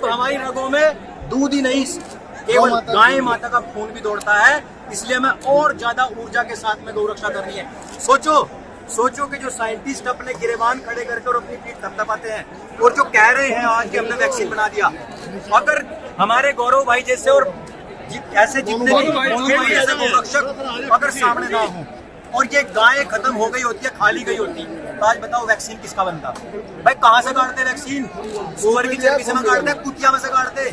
हमारी रगों में दूध ही नहीं, केवल गाय माता का खून भी दौड़ता है। इसलिए हमें और ज्यादा ऊर्जा के साथ में गौ रक्षा करनी है। सोचो कि जो साइंटिस्ट अपने गिरेबान खड़े करके और अपनी पीठ थपथपाते हैं और जो कह रहे हैं आज कि हमने वैक्सीन बना दिया, अगर हमारे गौरव भाई जैसे और ऐसे जितने भी ऐसे गौ रक्षक अगर सामने ना हो और ये गाय खत्म हो गई होती है, खाली गई होती, तो आज बताओ वैक्सीन किसका बनता भाई? कहाँ से काटते वैक्सीन? सुअर की चर्बी से काटते, कुतिया में से काटते।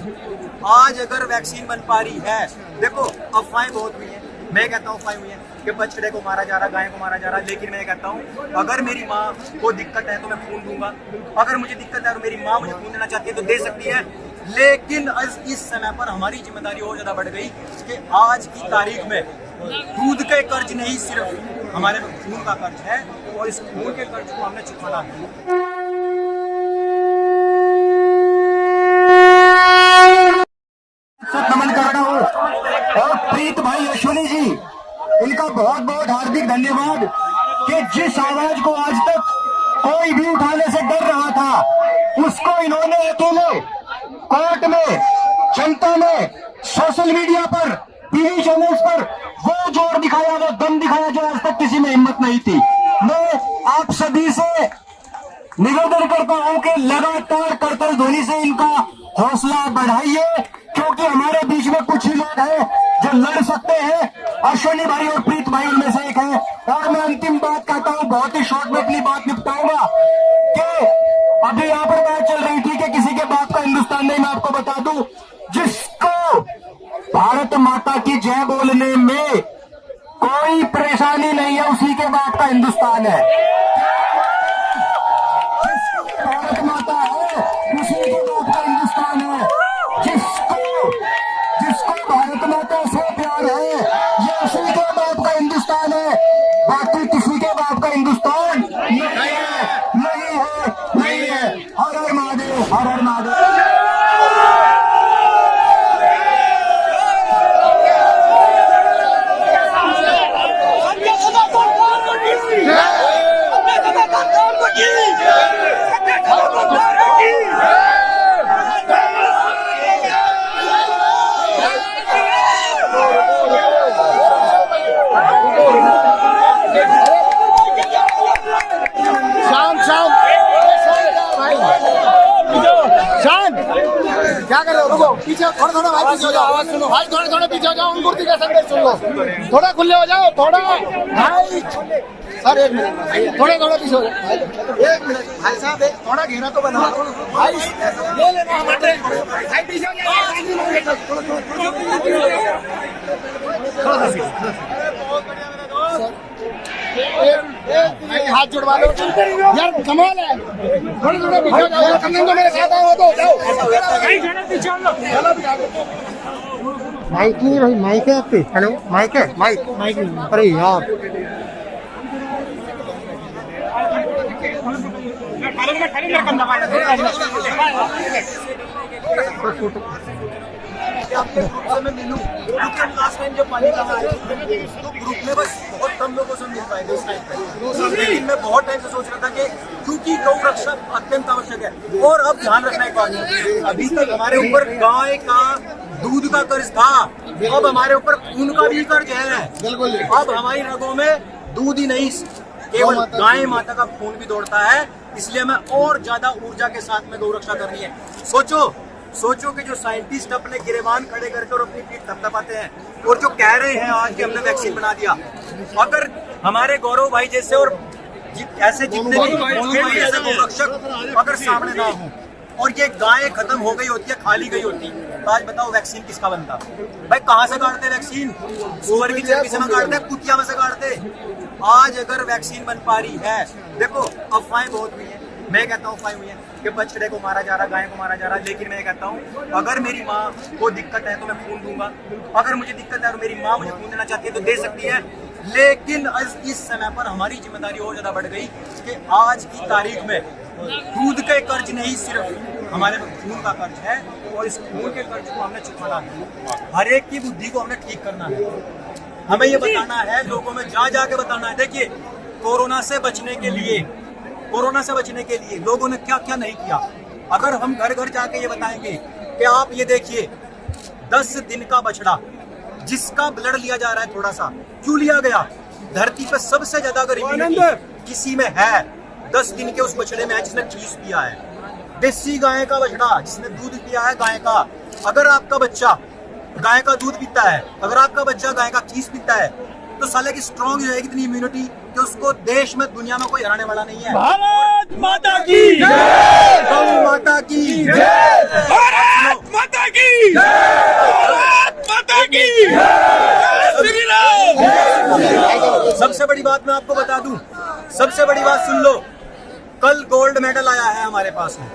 आज अगर वैक्सीन बन पा रही है, देखो अफवाहें बहुत हुई है, मैं कहता हूँ अफवाहें हुई है कि बछड़े को मारा जा रहा, गाय को मारा जा रहा, लेकिन मैं कहता हूँ अगर मेरी माँ को दिक्कत है तो मैं खून दूंगा। अगर मुझे दिक्कत है और मेरी माँ मुझे खून देना चाहती है तो दे सकती है। लेकिन इस समय पर हमारी जिम्मेदारी और ज्यादा बढ़ गई कि आज की तारीख में दूध के कर्ज नहीं, सिर्फ हमारे में खून का कर्ज है और इस खून के कर्ज को हमने चुकाना है। नमन कर रहा हूँ और प्रीत भाई अश्विनी जी, इनका बहुत बहुत हार्दिक धन्यवाद कि जिस आवाज को आज तक कोई भी उठाने से डर रहा था, उसको इन्होंने अकेले कोर्ट में, जनता में, सोशल मीडिया पर, टीवी चैनल्स पर वो जोर दिखाया, वो दम दिखाया जो आज तक किसी में हिम्मत नहीं थी। मैं आप सभी से निवेदन करता हूं कि लगातार करतल ध्वनि से इनका हौसला बढ़ाइए, क्योंकि हमारे बीच में कुछ ही लोग हैं जो लड़ सकते हैं। अश्विनी भाई और प्रीत भाई उनमें से एक है। और मैं अंतिम बात कहता हूं, बहुत ही शॉर्ट में अपनी बात निपटाऊंगा कि अभी यहाँ पर बात चल रही थी कि किसी के बाप का हिंदुस्तान नहीं। मैं आपको बता दूं, जिसको भारत माता की जय बोलने में कोई परेशानी नहीं है, उसी के बाप का हिंदुस्तान है। भारत माता है, उसी के बाप का हिंदुस्तान है। जिसको भारत माता से प्यार है, ये उसी के बाप का हिंदुस्तान है। बाकी किसी के बाप का हिंदुस्तान नहीं है, नहीं है, नहीं है। हर हर महादेव, हर हर महादेव। क्या कर रहे हो? रुको, पीछे थोड़ा थोड़ा भाई, पीछे हो जाओ, आवाज सुनो भाई, थोड़ा थोड़ा पीछे हो जाओ, उन मूर्ति का संदेश सुन लो। थोड़ा खुले हो जाओ, थोड़ा भाई, सर एक मिनट, थोड़ा थोड़ा पीछे हो जाओ, एक मिनट भाई साहब, एक थोड़ा घेरा तो बना भाई, ले लेना हमारे भाई, पीछे हो जाओ, हाथ जुड़वा लो यार, कमाल है। थोड़ा थोड़ा पीछे हो जाओ, कन्नन तो मेरे साथ आओ, तो जाओ माइक नहीं भाई, माइक है आपके? हेलो, माइक है? माइक अरे यार, मैं मिलूं, क्योंकि हम लास्ट टाइम जब पानी कहा आए तो ग्रुप में बस बहुत कम लोगों से मिल पाए थे उस टाइम पे। लेकिन मैं बहुत टाइम से सोच रहा था कि क्योंकि गौ रक्षा अत्यंत आवश्यक है। और अब ध्यान रखना एक बात, अभी तक हमारे ऊपर गाय का दूध का कर्ज था, अब हमारे ऊपर खून का भी कर्ज है। अब हमारी रगों में दूध ही नहीं, केवल गाय माता का खून भी दौड़ता है। इसलिए हमें और ज्यादा ऊर्जा के साथ में गौ रक्षा करनी है। सोचो कि जो साइंटिस्ट अपने गिरेबान खड़े करके और अपनी पीठ थपथपाते हैं और जो कह रहे हैं आज कि हमने वैक्सीन बना दिया, अगर हमारे गौरव भाई जैसे और ऐसे जितने भी ऐसे गौ रक्षक अगर सामने ना हो और ये गाय खत्म हो गई होती है, खाली गई होती, तो आज बताओ वैक्सीन किसका बनता भाई? कहाँ से काटते वैक्सीन? सुअर की चर्बी से काटते, कुतिया में से काटते। आज अगर वैक्सीन बन पा रही है, देखो अफवाहें बहुत हुई है, मैं कहता हूँ अफवाहें हुई है कि बछड़े को मारा जा रहा, गाय को मारा जा रहा, लेकिन मैं कहता हूँ अगर मेरी माँ को दिक्कत है तो मैं खून दूंगा। अगर मुझे दिक्कत है और मेरी माँ मुझे खून देना चाहती है तो दे सकती है। लेकिन इस समय पर हमारी जिम्मेदारी और ज्यादा बढ़ गई कि आज की तारीख में दूध के कर्ज नहीं, सिर्फ हमारे में खून का कर्ज है और इस खून के कर्ज को हमने चुकाना है। हर एक की बुद्धि को हमने ठीक करना है, हमें ये बताना है, लोगों में जा जाके बताना है। देखिए, कोरोना से बचने के लिए लोगों ने क्या क्या नहीं किया। अगर हम घर घर जाके ये बताएंगे कि आप ये देखिए 10 दिन का बछड़ा जिसका ब्लड लिया जा रहा है, थोड़ा सा क्यों लिया गया, धरती पे सबसे ज्यादा अगर इम्यूनिटी किसी में है 10 दिन के उस बछड़े में है जिसने खीस पिया है। देसी गाय का बछड़ा जिसने दूध पिया है गाय का, अगर आपका बच्चा गाय का दूध पीता है, अगर आपका बच्चा गाय का खीस पीता है, तो साले की स्ट्रॉन्ग जो है इतनी इम्यूनिटी कि उसको देश में दुनिया में कोई हराने वाला नहीं है। भारत माता की जय, गौ माता की जय, भारत माता की जय, भारत माता की जय, श्री राम। सबसे बड़ी बात मैं आपको बता दूं, सबसे बड़ी बात सुन लो, कल गोल्ड मेडल आया है हमारे पास में,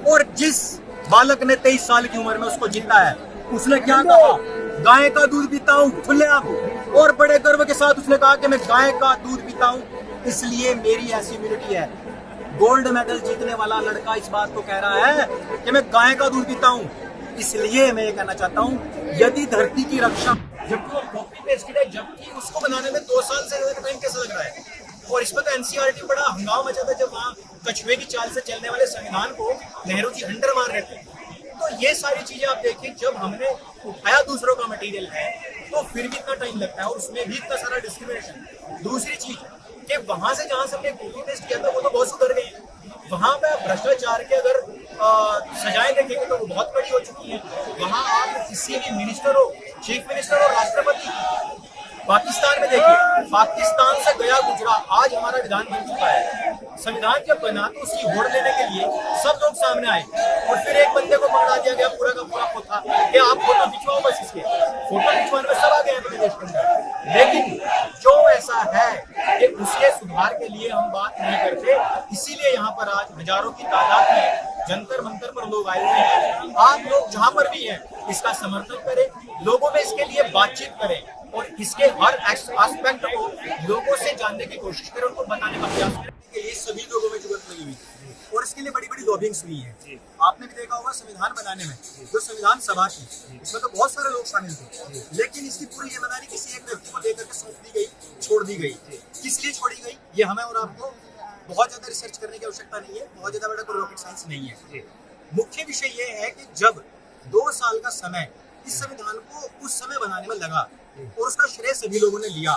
और जिस बालक ने 23 साल की उम्र में उसको जीता है, उसने क्या कहा, गाय का दूध पीता हूँ खुले आप, और बड़े गर्व के साथ उसने कहा कि मैं गाय का दूध पीता हूँ, इसलिए मेरी ऐसी इम्यूनिटी है। गोल्ड मेडल जीतने वाला लड़का इस बात को कह रहा है कि मैं गाय का दूध पीता हूँ, इसलिए मैं ये कहना चाहता हूँ, यदि धरती की रक्षा, जबकि वो कॉपी पेस्ट है, जबकि उसको बनाने में 2 साल से ज्यादा टाइम कैसा लग रहा है, और इस पर तो एनसीईआरटी बड़ा हंगामा मचा था जब वहाँ कछुए की चाल से चलने वाले संविधान को नेहरू जी हंटर मार रहे थे। तो ये सारी चीजें आप देखिए, जब हमने उठाया दूसरों का मटेरियल है तो फिर भी इतना टाइम लगता है, और उसमें भी इतना सारा डिस्क्रिमिनेशन। दूसरी चीज कि वहां से जहां से हमने कॉपी पेस्ट किया था वो तो बहुत सुधर गई, वहां पे भ्रष्टाचार के अगर सजाएं देखेंगे तो वो बहुत बड़ी हो चुकी है। वहां आप किसी भी मिनिस्टर हो, चीफ मिनिस्टर और राष्ट्रपति, पाकिस्तान में देखिए, पाकिस्तान से गया गुजरा आज हमारा विधान बन चुका है। संविधान जब बना तो उसकी होड़ लेने के लिए सब लोग सामने आए, और फिर एक बंदे को पकड़ा दिया गया पूरा का पूरा खोथा कि आप फोटो खिंचवाओ, बस इसके फोटो खिंचवाने में सब आ गए अपने देश के अंदर। लेकिन जो ऐसा है कि उसके सुधार के लिए हम बात नहीं करते, इसीलिए यहाँ पर आज हजारों की तादाद में जंतर मंतर पर लोग आए हुए हैं। आप लोग जहाँ पर भी हैं इसका समर्थन करें, लोगों में इसके लिए बातचीत करें, और इसके हर एस्पेक्ट को लोगों से जानने की कोशिश करें, उनको बताने का प्रयास करें कि ये सभी लोगों में जरूरत लगी हुई है, और इसके लिए बड़ी बड़ी लॉबिंग्स हुई है। आपने भी देखा होगा संविधान बनाने में जो संविधान सभा थी, इसमें तो बहुत सारे लोग शामिल थे, लेकिन इसकी पूरी जिम्मेदारी किसी एक व्यक्ति को देकर के सौंप दी गई, छोड़ दी गई। किस लिए छोड़ी गई, ये हमें और आपको बहुत ज्यादा रिसर्च करने की आवश्यकता नहीं है, बहुत ज्यादा बड़ा कोई रॉकेट साइंस नहीं है। मुख्य विषय ये है कि जब 2 साल का समय इस संविधान को उस समय बनाने में लगा, और उसका श्रेय सभी लोगों ने लिया,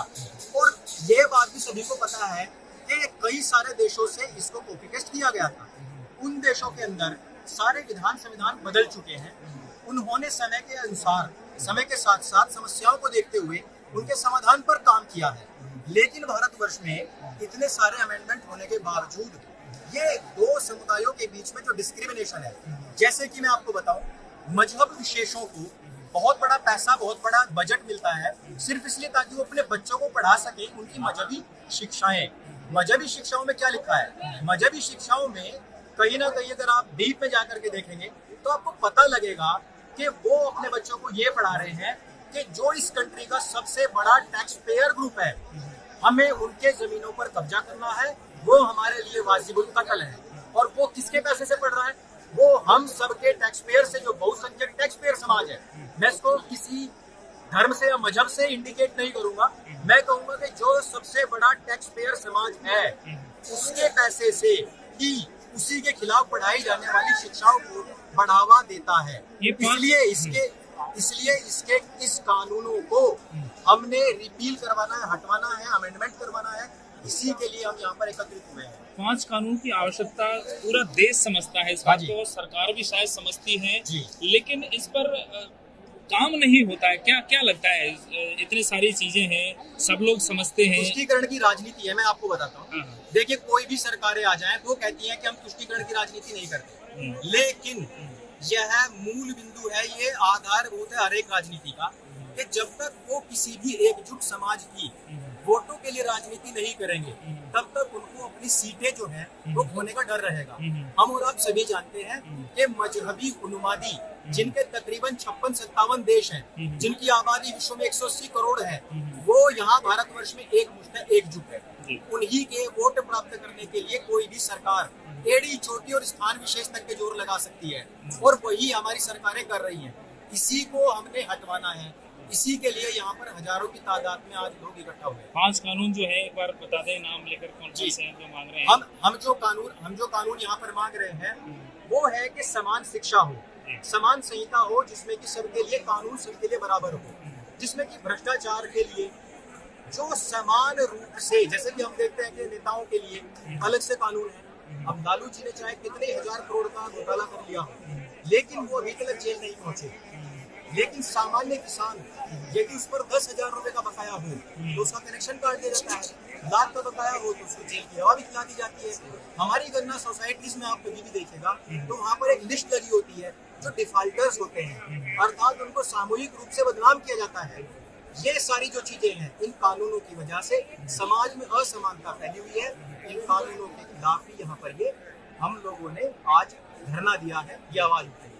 और ये बात भी सभी को पता है कि कई सारे देशों से इसको कॉपी पेस्ट किया गया था। उन देशों के अंदर सारे विधान संविधान बदल चुके हैं, उन्होंने समय के अनुसार, समय के साथ साथ समस्याओं को देखते हुए उनके समाधान पर काम किया है। लेकिन भारतवर्ष में इतने सारे अमेंडमेंट होने के बावजूद ये 2 समुदायों के बीच में जो डिस्क्रिमिनेशन है, जैसे कि मैं आपको बताऊं, मजहब विशेषों को बहुत बड़ा पैसा, बहुत बड़ा बजट मिलता है सिर्फ इसलिए ताकि वो अपने बच्चों को पढ़ा सके उनकी मजहबी शिक्षाएं। मजहबी शिक्षाओं में क्या लिखा है, मजहबी शिक्षाओं में कहीं ना कहीं अगर आप डीप में जाकर के देखेंगे तो आपको पता लगेगा कि वो अपने बच्चों को ये पढ़ा रहे हैं कि जो इस कंट्री का सबसे बड़ा टैक्स पेयर ग्रुप है, हमें उनके जमीनों पर कब्जा करना है, वो हमारे लिए वाजिबुल कत्ल है। और वो किसके पैसे से पढ़ रहा है, वो हम सबके टैक्स पेयर से, जो बहुसंख्यक टैक्स पेयर समाज है। मैं इसको किसी धर्म से या मजहब से इंडिकेट नहीं करूंगा, मैं कहूंगा कि जो सबसे बड़ा टैक्स पेयर समाज है उसके पैसे से ही उसी के खिलाफ पढ़ाई जाने वाली शिक्षाओं को बढ़ावा देता है। इसलिए इसके इस कानूनों को हमने रिपील करवाना है, हटवाना है, अमेंडमेंट करवाना है। इसी के लिए हम यहाँ पर एकत्रित हुए हैं। 5 कानून की आवश्यकता पूरा देश समझता है, इस बात को सरकार भी शायद समझती है, लेकिन इस पर काम नहीं होता है। क्या क्या लगता है, इतनी सारी चीजें हैं, सब लोग समझते हैं। तुष्टीकरण की राजनीति है, मैं आपको बताता हूँ। देखिए, कोई भी सरकारें आ जाएं वो कहती हैं कि हम तुष्टीकरण की राजनीति नहीं करते, लेकिन यह मूल बिंदु है, ये आधारभूत है हर एक राजनीति का, कि जब तक वो किसी भी एकजुट समाज की वोटों के लिए राजनीति नहीं करेंगे तब तक उनको अपनी सीटें जो है वो खोने का डर रहेगा। हम और आप सभी जानते हैं कि मजहबी उन्मादी जिनके तकरीबन 56-57 देश हैं, जिनकी आबादी विश्व में 180 करोड़ है, वो यहाँ भारतवर्ष में एकजुट है। उन्हीं के वोट प्राप्त करने के लिए कोई भी सरकार एड़ी चोटी और स्थान विशेष तक के जोर लगा सकती है, और वही हमारी सरकारें कर रही हैं। इसी को हमने हटवाना है। इसी के लिए यहाँ पर हजारों की तादाद में आज लोग इकट्ठा हुए। 5 कानून जो है, एक बार बता दें नाम लेकर, कौन से हैं जो मांग रहे हैं? हम जो कानून यहाँ पर मांग रहे हैं वो है कि समान शिक्षा हो, समान संहिता हो, जिसमें कि सबके लिए कानून सबके लिए बराबर हो, जिसमें कि भ्रष्टाचार के लिए जो समान रूप से, जैसे कि हम देखते हैं कि नेताओं के लिए अलग से कानून है। अब लालू जी ने चाहे कितने 1000 करोड़ का घोटाला कर लिया हो, लेकिन वो अभी तक जेल नहीं पहुंचे। लेकिन सामान्य किसान यदि उस पर 10,000 रुपए का बकाया हो तो उसका कनेक्शन काट दिया जाता है, लाख का बकाया हो तो उसको जेल की हवा भी खिला दी जाती है। हमारी गन्ना सोसाइटीज में आप कभी भी देखिएगा तो वहाँ पर एक लिस्ट लगी होती है जो डिफॉल्टर्स होते हैं, अर्थात उनको सामूहिक रूप से बदनाम किया जाता है। ये सारी जो चीजें हैं, इन कानूनों की वजह से समाज में असमानता फैली हुई है। इन कानूनों के खिलाफ ही यहाँ पर ये हम लोगों ने आज धरना दिया है, ये आवाज उठाई है।